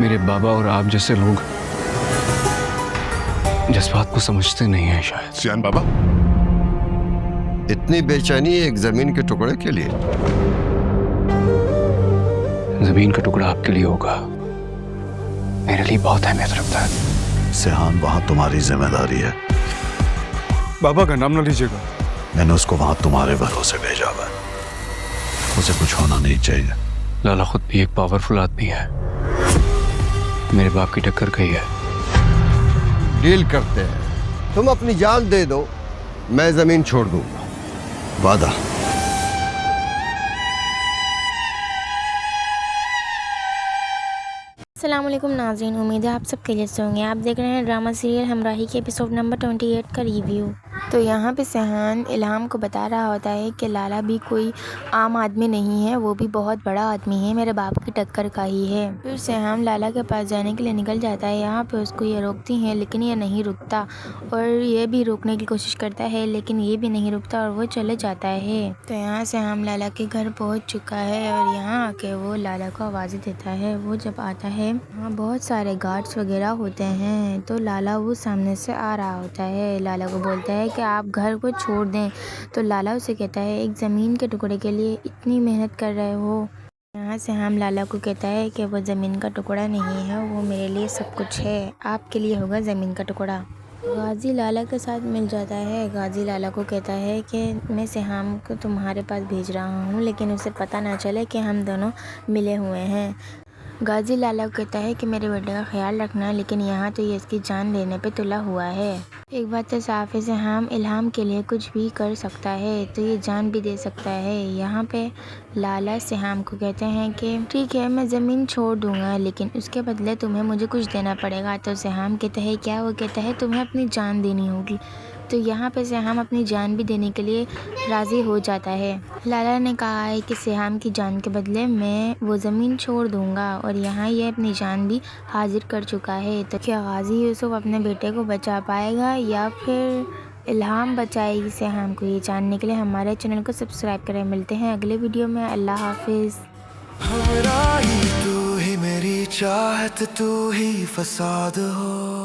मेरे बाबा और आप जैसे लोग जज्बात को समझते नहीं हैं शायद। सियान बाबा, इतनी बेचैनी एक जमीन के टुकड़े के लिए? जमीन का टुकड़ा आपके लिए होगा, मेरे लिए बहुत अहमियत रखता है। सिहान, वहां तुम्हारी जिम्मेदारी है। बाबा का नाम ना लीजिएगा। मैंने उसको वहां तुम्हारे भरोसे भेजा हुआ है। उसे कुछ होना नहीं चाहिए। लाला खुद भी एक पावरफुल आदमी है, मेरे बाप की टक्कर गई है। डील करते हैं, तुम अपनी जान दे दो, मैं जमीन छोड़ दूंगा। वादा। अस्सलामुअलैकुम नाज़रीन, उम्मीद है आप सब खैरियत से होंगे। आप देख रहे हैं ड्रामा सीरियल हमराही के एपिसोड नंबर 28 का रिव्यू। तो यहाँ पे सहान इल्हाम को बता रहा होता है कि लाला भी कोई आम आदमी नहीं है, वो भी बहुत बड़ा आदमी है, मेरे बाप की टक्कर का ही है। फिर सहान लाला के पास जाने के लिए निकल जाता है। यहाँ पे उसको ये रोकती हैं लेकिन ये नहीं रुकता, और ये भी रोकने की कोशिश करता है लेकिन ये भी नहीं रुकता और वो चले जाता है। तो यहाँ से हम लाला के घर पहुँच चुका है और यहाँ आके वो लाला को आवाज़ें देता है। वो जब आता है वहाँ बहुत सारे गार्ड्स वगैरह होते हैं, तो लाला वो सामने से आ रहा होता है। लाला को बोलता है कि आप घर को छोड़ दें, तो लाला उसे कहता है एक ज़मीन के टुकड़े के लिए इतनी मेहनत कर रहे हो। यहाँ से हम लाला को कहता है कि वो ज़मीन का टुकड़ा नहीं है, वो मेरे लिए सब कुछ है, आपके लिए होगा ज़मीन का टुकड़ा। गाजी लाला के साथ मिल जाता है। गाजी लाला को कहता है कि मैं सिहाम को तुम्हारे पास भेज रहा हूँ, लेकिन उसे पता ना चले कि हम दोनों मिले हुए हैं। गाजी लाला को कहता है कि मेरे बेटे का ख्याल रखना, लेकिन यहाँ तो ये इसकी जान लेने पे तुला हुआ है। एक बात तो साफ है, सिहाम इल्हाम के लिए कुछ भी कर सकता है, तो ये जान भी दे सकता है। यहाँ पे लाला सिहाम को कहते हैं कि ठीक है मैं ज़मीन छोड़ दूंगा, लेकिन उसके बदले तुम्हें मुझे कुछ देना पड़ेगा। तो सिहाम कहता है क्या? वो कहता है तुम्हें अपनी जान देनी होगी। तो यहाँ पे सिहाम अपनी जान भी देने के लिए राज़ी हो जाता है। लाला ने कहा है कि सिहाम की जान के बदले मैं वो ज़मीन छोड़ दूंगा, और यहाँ ये अपनी जान भी हाजिर कर चुका है। तो क्या गाजी यूसुफ अपने बेटे को बचा पाएगा या फिर इल्हाम बचाएगी सिहाम को? ये जानने के लिए हमारे चैनल को सब्सक्राइब करें। मिलते हैं अगले वीडियो में। अल्लाह हाफिज़। हमराही तू ही मेरी चाहत, तू ही फसाद हो।